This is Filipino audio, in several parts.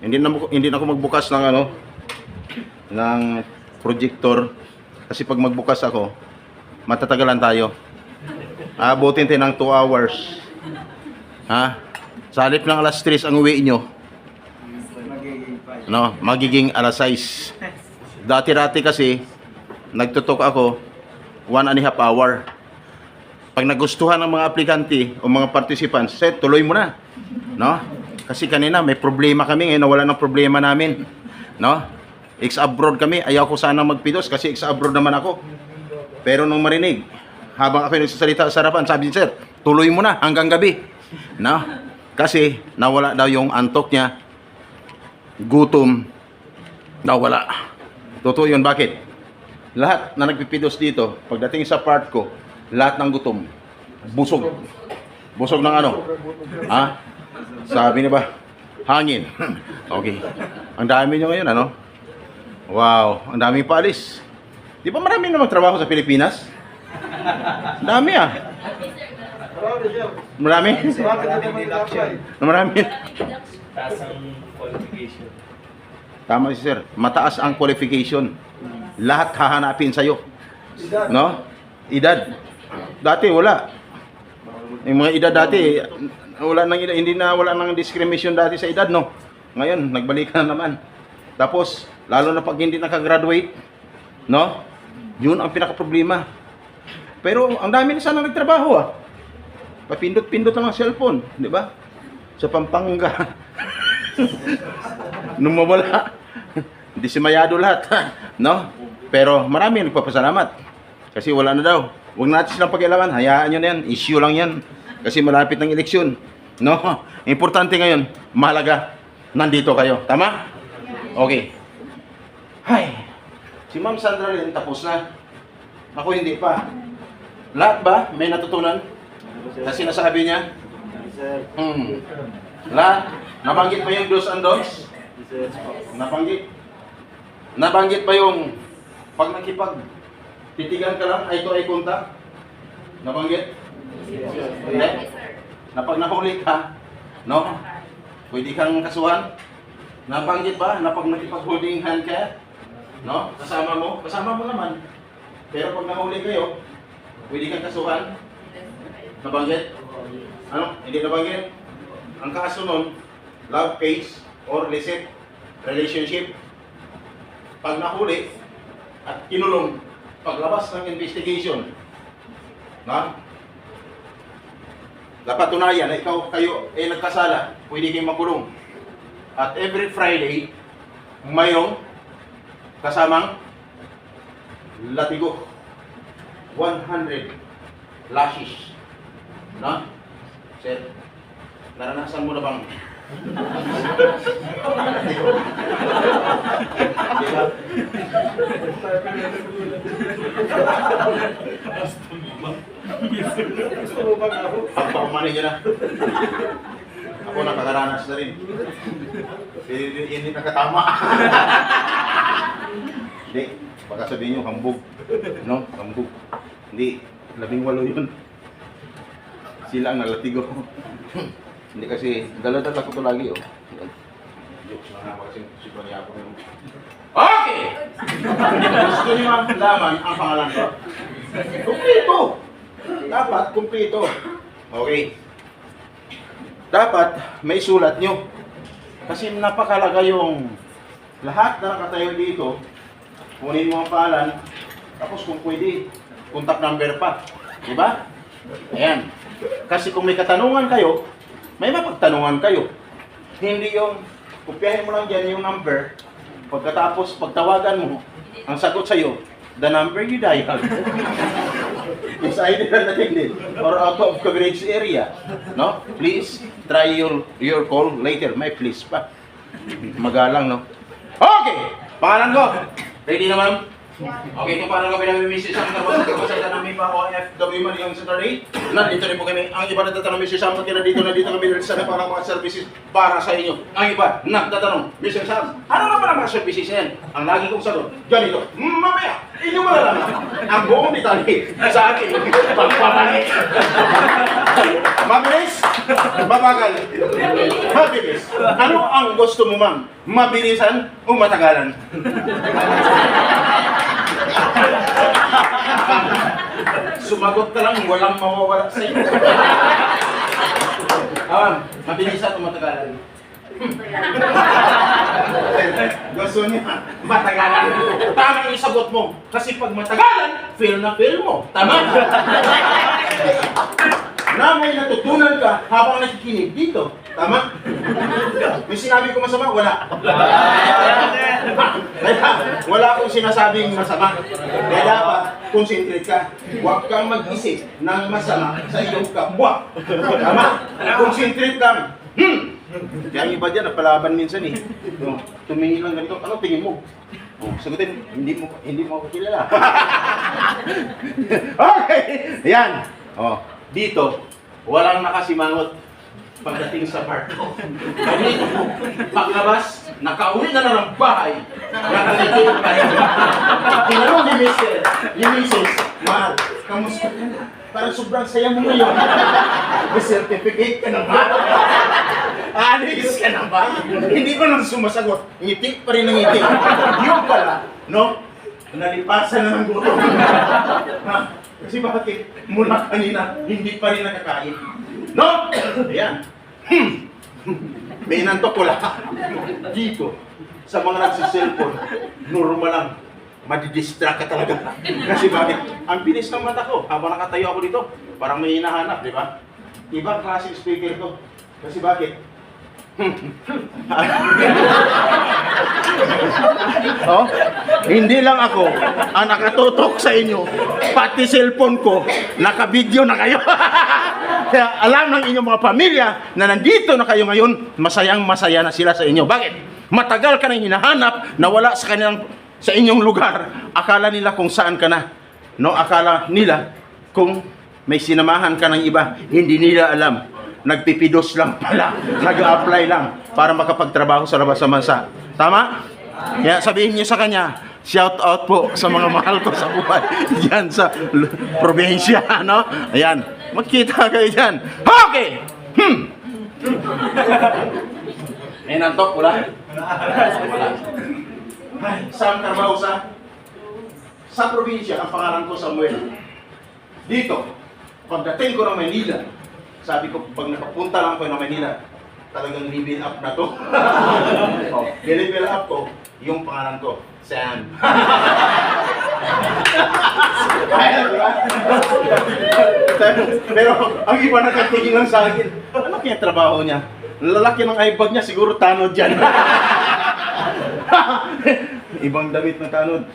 Hindi na ako magbukas ng ano ng projector kasi pag magbukas ako matatagalan tayo. Abutin tayo ng 2 hours. Ha? Sa halip ng alas 3 ang uwi nyo. No, magiging alas 6. Dati-dati kasi nagtutok ako 1.5 hour. Pag nagustuhan ng mga aplikante o mga participants, tuloy mo na. No? Kasi kanina may problema kami, ngayon nawala ng problema namin. No? Ex-abroad kami, ayaw ko sana magpidos kasi ex-abroad naman ako. Pero nung marinig, habang ako nagsasalita sa harapan, sabi niya, sir, tuloy mo na hanggang gabi. No? Kasi nawala daw yung antok niya, gutom, nawala. Totoo yun, bakit? Lahat na nagpipidos dito, pagdating sa part ko, lahat ng gutom, busog. Busog ng ano? Ha? Sabi niya ba? Hangin. Okay. Ang dami nyo ngayon, ano? Wow, ang daming paalis. Di ba marami na magtrabaho sa Pilipinas? Dami ah. Marami? Marami. Taas ang qualification. Tama si sir. Mataas ang qualification. Lahat hahanapin sa'yo. No? Edad. Dati wala. Yung mga edad dati, wala nang edad, hindi na wala nang discrimination dati sa edad, no? Ngayon, nagbalikan na naman. Tapos, lalo na pag hindi nakagraduate, no? Yun ang pinaka-problema. Pero, ang dami na sana nagtrabaho, ah. Papindot-pindot lang ang cellphone, di ba? Sa Pampanga. Nung mawala, disimayado lahat, no? Pero, marami nagpapasalamat. Kasi wala na daw. Huwag natin silang pakialaman, hayaan nyo na yan, issue lang yan. Kasi malapit ng eleksyon. No? Importante ngayon, mahalaga, nandito kayo. Tama? Okay. Hay. Si Ma'am Sandra rin tapos na. Ako hindi pa. Lahat ba may natutunan? Kasi nasabi niya? Lahat? Nabanggit ba yung do's and don'ts? Nabanggit? Nabanggit ba yung pag nakipag titigan ka lang, eye to eye contact? Nabanggit? Hindi? Na pag nahuli ka, no? Pwede kang kasuhan? Nabanggit ba na pag nakipag-holding hand ka, no? Kasama mo naman. Pero pag nahuli kayo, pwede kang kasuhan? Nabanggit? Ano? Hindi nabanggit? Ang kaso nun, love case or illicit relationship. Pag nahuli at kinulong, paglabas ng investigation, na napatunayan na kayo nagkasala, pwede kayong makulong. At every Friday, mayroong kasamang latigo. 100 lashes. Na? Sir, naranasan mo na bang? Diba? Pagpakumanin nyo na. Ako nakakaranas na rin. Hindi nakatama. Hindi. Baka sabihin nyo, hambog. No? Hambog. Hindi. 18 yun. Sila ang nalatigo. Hindi kasi, dala-dala ko ito lagi, oh. Jokes na nga kasi super niya ako. Okay! Gusto niyo malaman ang pangalan ko? Kumplito! Dapat, kumplito. Okay. Dapat, may sulat nyo. Kasi napakalaga yung lahat na nakatayo dito, kunin mo ang pangalan, tapos kung pwede, contact number pa. Diba? Ayan. Kasi kung may katanungan kayo, may mapagtanungan kayo. Hindi yung, kopyahin mo lang dyan yung number, pagkatapos pagtawagan mo, ang sagot sa'yo, the number you dialed is either unattended or out of coverage area. No? Please try your call later. May please pa. Magalang, no? Okay! Pangalan ko. Ready na, ma'am? Okay, kung paano kami namimisis ang sa namin pa OFW man yung Saturday, nandito rin po kami. Ang iba nagtatanong, Mr. Sam, pag nandito kami sa para mga services para sa inyo. Ang iba nagtatanong, Mr. Sam, ano naman ang mga services yan? Ang lagi kong sagot, ganito, mamaya, inyo malalaman. Ang buong detalye sa akin, pagpapalik. Mabilis, mabagal, mabilis. Ano ang gusto mo, ma'am? Mabilisan o matagalan? Sumagot ka lang, walang mawawala sa iyo. Mabilisan o matagalan? Gusto niya, matagalan. Tama yung sagot mo. Kasi pag matagalan, feel na feel mo. Tama? Na may natutunan ka habang nakikinig dito. Tama? May sinabi ko masama? Wala. Kaya, wala akong sinasabing masama. Kaya dapat, concentrate ka. Huwag kang mag-isip ng masama sa iyong kapwa. Tama? Concentrate lang. Kaya ang iba dyan, napalaban minsan eh. Tumingin lang ganito, ano tingin mo? Sagutin, hindi mo ako kilala. Okay, yan. Dito, walang nakasimangot pagdating sa barko. Ganito, paglabas, nakauwi na ng bahay, nakalitin pa rin. Tinanong ni Mrs. Mahal, kamusta ka na? Parang sobrang saya mo ngayon. May certificate ka na ba? Alis ka na ba? Hindi ko nang sumasagot. Ngiti pa rin ang ngiti. Yung pala, no? Nalipasan na ng gutom. Kasi bakit mula kanina, hindi pa rin nakakain. No? Ayan. May inantok ko lang. Dito, sa mga nagsiselfon, normal lang. Madidistract ka talaga. Kasi bakit? Ang bilis ng mata ko. Habang nakatayo ako dito, parang may hinahanap, di ba? Ibang klaseng speaker to. Kasi bakit? Hindi lang ako ang nakatutok sa inyo, pati cellphone ko, naka-video na kayo. Kaya alam ng inyong mga pamilya na nandito na kayo ngayon, masayang masaya na sila sa inyo. Bakit? Matagal ka nang hinahanap na wala sa inyong lugar. Akala nila kung saan ka na. No, akala nila kung may sinamahan ka ng iba, hindi nila alam. Nagpipidos lang pala, nag-apply lang para makapagtrabaho sa labas ng bansa. Tama? Kaya sabihin niyo sa kanya, shout out po sa mga mahal ko sa buhay diyan sa probinsya, no? Ayan, magkita kayo diyan. Okay. May nantok wala? Wala. Saan trabaho sa probinsya, ang pangalan ko Samuel. Dito, pagdating ko ng Manila, sabi ko, pag nakapunta lang ako ng Manila, talagang level up na to. Level up ko, yung pangalan ko, Sam. Pero ang iba nakatingin lang sa akin, ano kaya trabaho niya? Lalaki ng eyebag niya, siguro tanod dyan. Ibang damit ng tanod.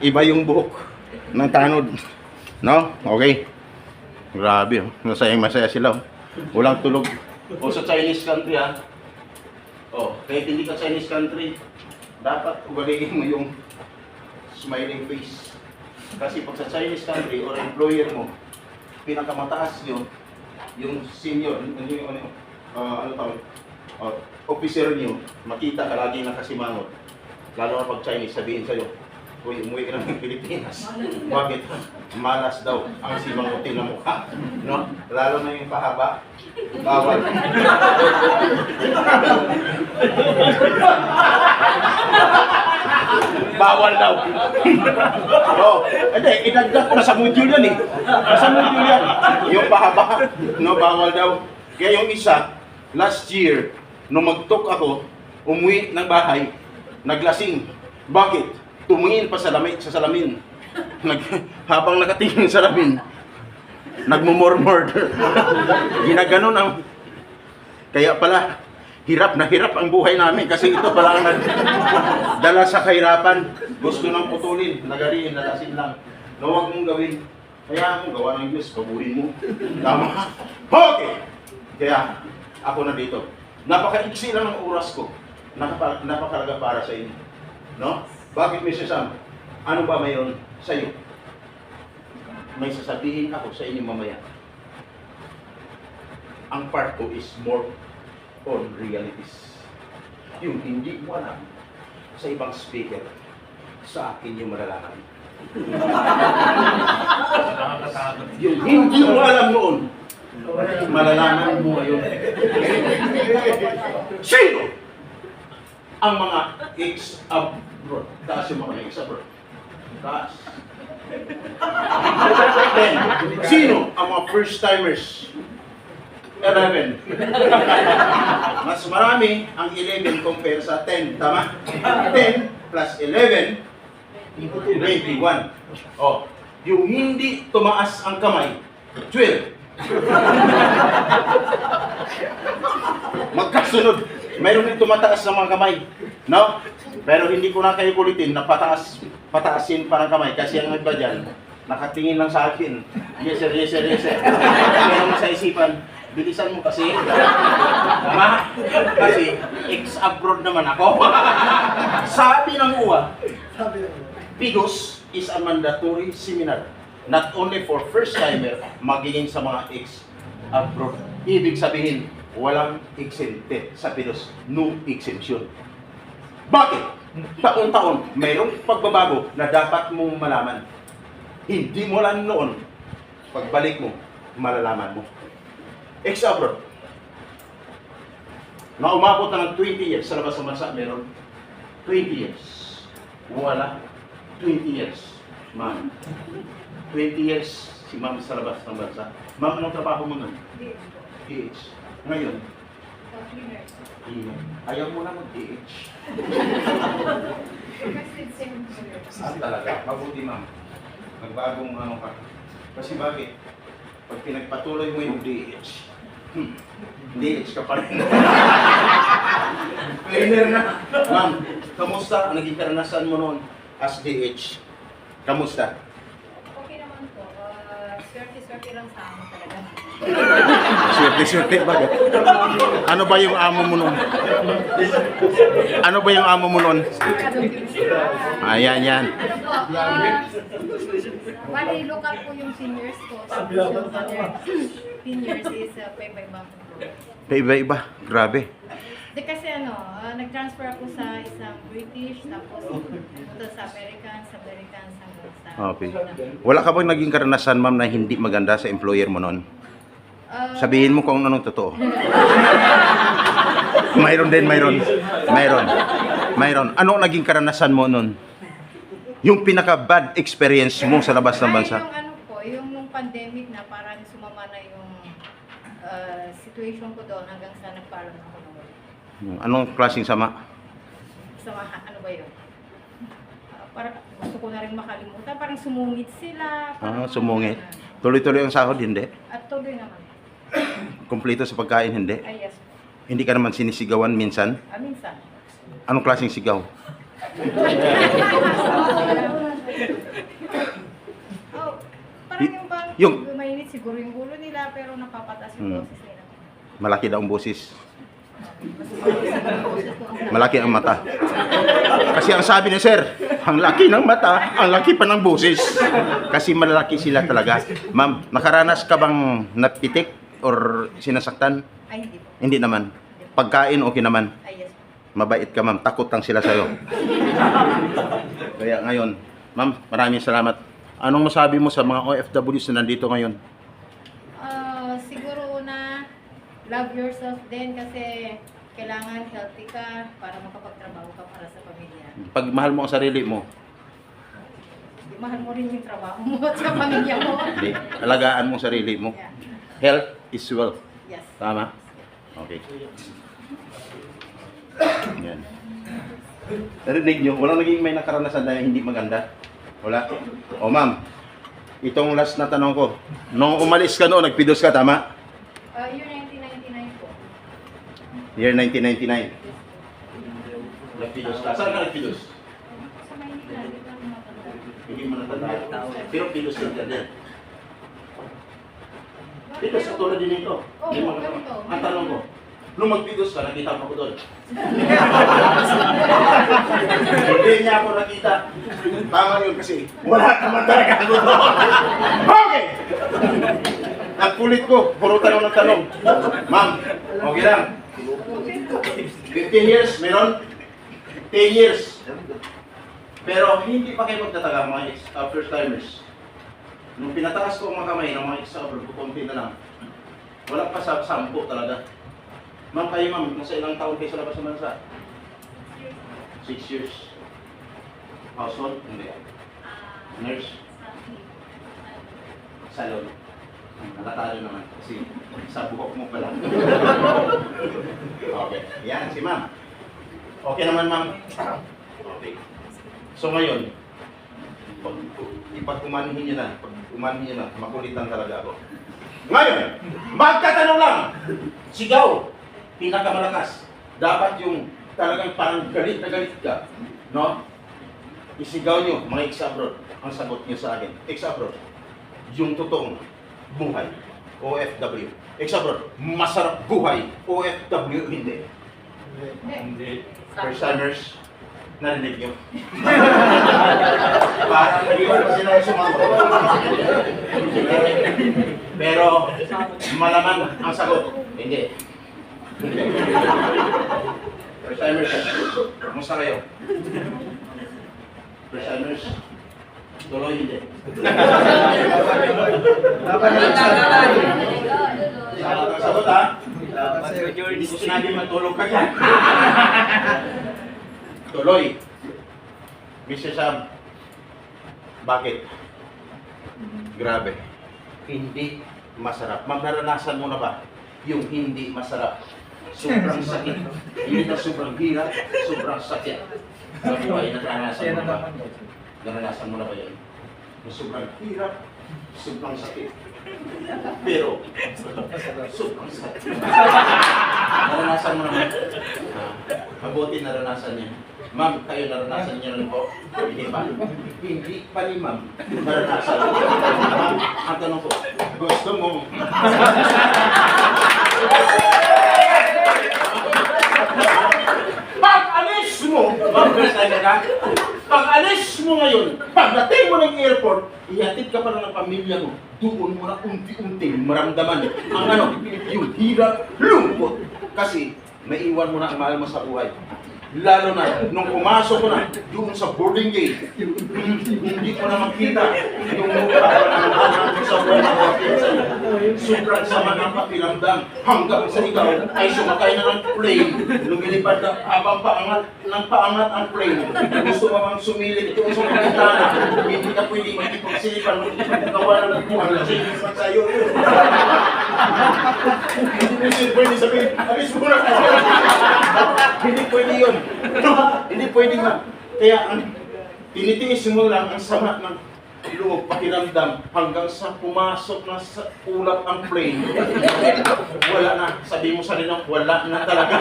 Iba yung buhok ng tanod. No? Okay. Grabe, masayang-masaya sila. Walang tulog. O sa Chinese country, kahit hindi ka Chinese country, dapat ugaliin mo yung smiling face. Kasi pag sa Chinese country or employer mo, pinakamataas nyo, yung senior, officer nyo, makita ka lagi nakasimangot. Lalo na pag Chinese, sabihin sa'yo, uy, umuwi ka ng Pilipinas. Bakit? Malas daw ang simangutin ng mukha. No? Lalo na yung pahaba. Bawal. Bawal daw. Hindi, idagdag ko na sa module yan eh. Sa module yan. Yung pahaba, no, bawal daw. Kaya yung isa, last year, nung mag-talk ako, umuwi ng bahay, naglasing. Bakit? Tumingin pa sa salamin. Habang nakatingin sa salamin, nagmumurmur. Ginaganon ang... Kaya pala, hirap na hirap ang buhay namin kasi ito pala ang nagdala sa kahirapan. Gusto nang putulin, nagariin, nalasin lang. No, huwag mong gawin. Kaya mo, gawa ng Diyos, pabuhin mo. Tama? Okay! Kaya, ako na dito. Napaka-iksi lang ng oras ko. Napakalaga para sa inyo. No? Bakit, Mr. Sam? Ano ba mayroon sa iyo? May sasabihin ako sa inyo mamaya. Ang part ko is more on realities. Yung hindi mo alam sa ibang speaker, sa akin yung malalaman. Nakakatakot. Yung hindi mo alam noon, malalaman mo ngayon. Sino ang mga ex-abroad? Taas yung mga ex-abroad. Taas. Then, sino ang mga first-timers? 11. Mas marami ang 11 compare sa 10. Tama? 10 plus 11, 21. Oh, yung hindi tumaas ang kamay, 12. Magkasunod. Mayroon din tumataas ng mga kamay. No? Pero hindi ko na kayo kulitin na pataasin pa ng kamay. Kasi ang iba dyan, nakatingin lang sa akin. Yes sir, yes sir, yes sir. Pero sa isipan, bilisan mo kasi. Tama? Kasi ex-abroad naman ako. Sabi ng UWA, PIDOS is a mandatory seminar. Not only for first-timer, magiging sa mga ex-abroad. Ibig sabihin, walang exempted sa PIDOS. No exemption. Bakit? Taon-taon, mayroong pagbabago na dapat mong malaman. Hindi mo lang noon, pagbalik mo, malalaman mo. Ex-abroad. Na umabot na ng 20 years sa labas ng bansa, meron 20 years. Wala. 20 years. Ma'am. 20 years si ma'am sa labas ng bansa. Ma'am, anong trabaho mo nun? DH. Ngayon? Ayaw mo na mag-DH. Talaga. Mabuti ma'am. Nagbagong ano ka. Kasi bakit? Pag pinagpatuloy mo yung DH, DH ka pa rin. Cleaner na. Ma'am, kamusta ang naging karanasan mo noon as DH? Kamusta? Okay naman po. Swerte-swerte lang sa amin talaga. Swerte-swerte bakit? Ano ba yung amo mo noon? Ano ba yung amo mo noon? Ayan, yan. Ano po? Bali, local po yung seniors ko. Tapos yung other seniors is pay-by-bank po. Iba-iba. Grabe. Di kasi nag-transfer ako sa isang British, tapos punta sa American, hanggang sa... Okay. Wala ka bang naging karanasan, ma'am, na hindi maganda sa employer mo noon? Sabihin mo kung anong totoo. Mayroon din, mayroon. Ano naging karanasan mo noon? Yung pinaka-bad experience mo sa labas ng bansa? Yung ano po, yung nung pandemic na parang sumama na yung situation ko doon hanggang sa nagparang ako naman. Anong klaseng sama? Ano ba yun? Parang gusto ko na rin makalimutan. Parang sumungit sila. Parang, Sumungit. Tuloy-tuloy ang sahod, hindi? At tuloy naman. Kumpleto sa pagkain, hindi? Ay, yes. Hindi ka naman sinisigawan minsan? Minsan. Anong klaseng sigaw? Parang yung bang mainit siguro yung gulo nila pero napapataas yung boses nila. Malaki daw ang boses. Malaki ang mata. Kasi ang sabi ni sir, ang laki ng mata, ang laki pa ng boses. Kasi malaki sila talaga. Ma'am, nakaranas ka bang napitik or sinasaktan? Ay, hindi po. Hindi naman. Pagkain, okay naman. Ay, yes. Mabait ka, ma'am. Takot lang sila sa'yo. Kaya ngayon, ma'am, maraming salamat. Anong masabi mo sa mga OFWs na nandito ngayon? Siguro na love yourself din kasi kailangan healthy ka para makapagtrabaho ka para sa pamilya. Pag mahal mo ang sarili mo, Mahal mo rin yung trabaho mo at sa pamilya mo. hindi, alagaan mo ang sarili mo. Yeah. Health is wealth. Yes. Tama? Okay. Yan. Narinig nyo, walang naging may nakaranasan na hindi maganda? Wala? O ma'am, itong last na tanong ko. Nung umalis ka noon, nagpidos ka, tama? Year 1999 po. Year 1999. Nagpidos ka. Saan ka nagpidos? Sa Maynila, hindi ko lang matanda. Hindi mo natanda. Pero pidos ka din. Pidos sa tulad din ito. Oo, Hindi mo ganito. Ang tanong ko, Nung magpidos ka, nakita mo ko doon. Hindi niya ako nakita. Tama yun kasi wala naman talaga ako doon. Okay! Nagkulit ko, puro tanong ng tanong. Ma'am, okay lang. 15 years, meron? 10 years. Pero hindi pa kayo magtataga mga first timers. Nung pinatakas ko ang mga kamay ng mga ex-abroad, kukunti na lang. Wala pa sa 10 talaga. Ma'am, kayo ma'am, nasa ilang taon kayo sa labas ng bansa? 6 years. Household? Hindi. Nurse? Salon? Nakatalo naman kasi sa buhok mo pala. Okay. Yan, si ma'am. Okay naman ma'am. Okay. So ngayon, pag umanhin nyo na, makulitan talaga ako. Ngayon, magtatanong lang. Sigaw, pinakamalakas. Dapat yung talagang parang galit na galit ka. No? Isigaw nyo, mga ex-abroad. Ang sagot nyo sa akin, ex-abroad. Yung totoong buhay, OFW. Ex-abroad, masarap buhay, OFW, hindi. Hindi. First timers, narinig nyo. Parang nag-iwan pa sila sumagot. Pero, malaman ang sagot. Hindi. Hindi. First timers, kumusta kayo? First timers, tuloy hindi. Sagot ha? Hindi ko sinabi matulog ka dyan. Tuloy. Mr. Sam, bakit? Grabe. Hindi masarap. Naranasan mo na ba yung hindi masarap? Sobrang sakit. Hindi na sobrang hirap, sobrang sakit. Sa buhay, naranasan mo na ba? Naranasan mo na ba yun? Yung sobrang hirap, sobrang sakit. Pero, sobrang sakit. Naranasan mo naman. Mabuti naranasan niya. Ma'am, kayo naranasan niyo rin po? Hindi pa? Hindi pa ni ma'am. Naranasan. Ma'am, ang tanong ko, gusto mo? Pag-alis mo! Ma'am, pag-alis mo ngayon, pagdating mo ng airport, ihatid ka pa lang ng pamilya mo, doon mo na unti-unti maramdaman ang yung hirap, lungkot. Kasi, maiwan mo na ang mahal mo sa buhay. Lalo na, nung pumasok ko na doon sa boarding gate, hindi ko na makita yung mukha ng sa buhay na sobrang sama ng pakiramdam hanggang sa ikaw ay sumakay na ng plane, lumilipad na habang paangat ng paangat ang plane. Gusto mo bang sumilip doon sa mga bintana, hindi ka pwede magkipagsilipan, gawa ng buwan na sinis na sa'yo. Hindi pwede sabihin, alis mo na. Hindi pwede yun. Hindi pwede nga. Kaya ang tinitiis mo lang ang sama ng loob, pakiramdam hanggang sa pumasok na sa ulap ang plane. Wala na. Sabi mo sa rin, wala na talaga.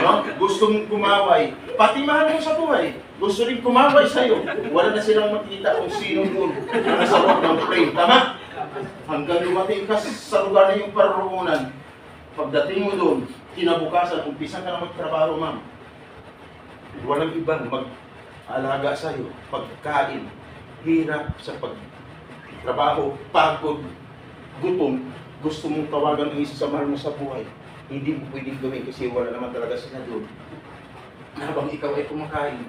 No? Gusto mong kumaway. Pati mahal mo sa buhay. Gusto rin kumaway sa'yo. Wala na silang makita kung sino doon na nasa loob ng plane. Tama? Hanggang lumating ka sa lugar na yung parurungunan. Pagdating mo doon, kinabukasan, umpisa ka na magtrabaho, ma'am. Walang ibang mag-alaga sa'yo. Pagkain, hirap sa pagtrabaho, pagod, gutom, gusto mong tawagan ng isa sa mahal mo sa buhay. Hindi mo pwedeng gawin kasi wala naman talaga sila doon. Habang ikaw ay kumakain,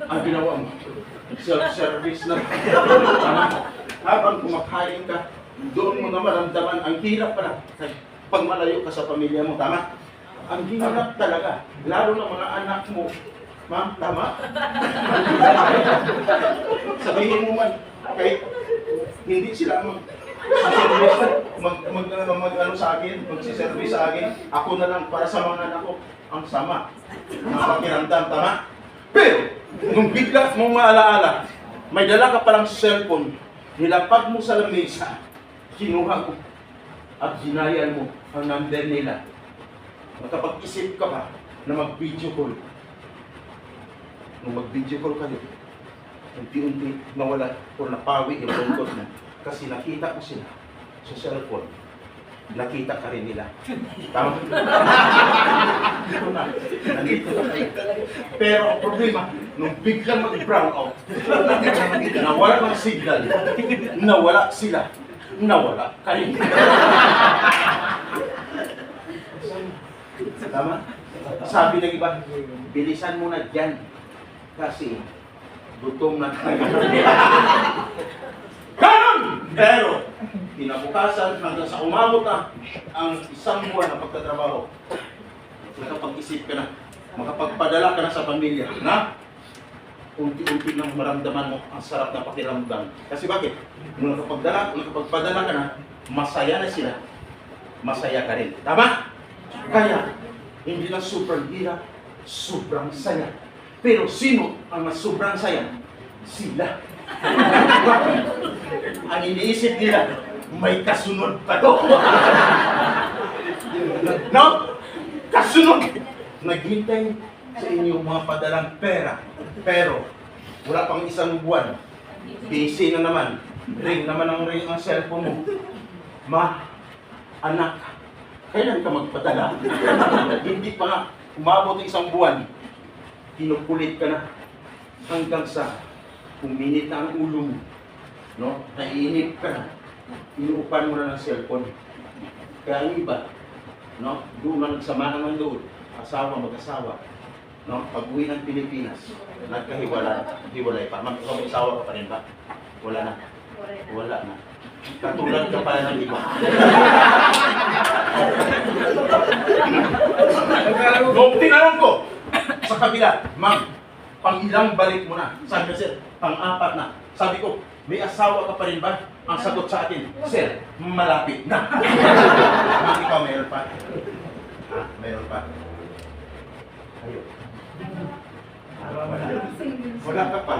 ang ginawa mo, self-service na. Habang kumakain ka, doon mo na maramdaman ang hirap pala. Pag malayo ka sa pamilya mo, tama? Ang hirap talaga, lalo na mga anak mo. Ma'am, tama? Sabihin mo man, kahit hindi sila mag-ano sa akin, magsiservice sa akin, ako na lang para sa mga anak ko, ang sama, ang pakiramdam, tama? Pero, nung bigla mong maalaala, may dala ka palang cellphone, nilapag mo sa lamesa, kinuha ko, at ginayan mo ang number nila. Makapag-isip ka ba na mag-video call? Nung mag-video call kayo, unti-unti nawala o napawi yung lungkot mo kasi nakita ko sila sa cellphone. nakita ka rin nila. Tama? Ito na. Nandito na kayo. Pero ang problema, nung biglang mag-brown out, nawala ng signal, nawala sila, nawala kayo. Tama? Sabi ng iba, bilisan mo na dyan. Kasi, gutom na tayo. Ganon! Pero, kinabukasan hanggang sa umabot na ang isang buwan ng pagtatrabaho, nakapag-isip ka na, makapagpadala ka na sa pamilya, na unti-unti nang maramdaman mo ang sarap na pakiramdam. Kasi bakit? Nung nakapagpadala ka na, masaya na sila, masaya ka rin. Tama? Kaya, hindi na sobrang hirap, sobrang saya. Pero sino ang mas sobrang saya? Sila. Ang iniisip nila, may kasunod pa to. No? Kasunod! Naghintay sa inyong mga padalang pera. Pero, wala pang isang buwan. Busy na naman. Ring naman ang ring ang cellphone mo. Ma, anak, kailan ka magpadala? Hindi pa nga. Umabot ng isang buwan. Kinukulit ka na. Hanggang sa uminit na ang ulo mo. No? Naiinip ka na. Inuupan mo na ng cellphone. Kaya ang iba, no? Doon na nagsamahan ng loob. Asawa, mag-asawa. No? Pag-uwi ng Pilipinas, nagkahiwalay pa. Mag-asawa ka pa rin ba? Wala na. Wala na. Katulad ka pala ng iba. Nung tinanong ko sa kabila, ma'am, pang-ilang balik mo na? Sabi ko, sir, pang-apat na. Sabi ko, may asawa ka pa rin ba? Ang sagot sa atin, sir, malapit na. Ma'am, ikaw mayroon pa? Mayroon pa? Ayun. Wala. Wala ka pa.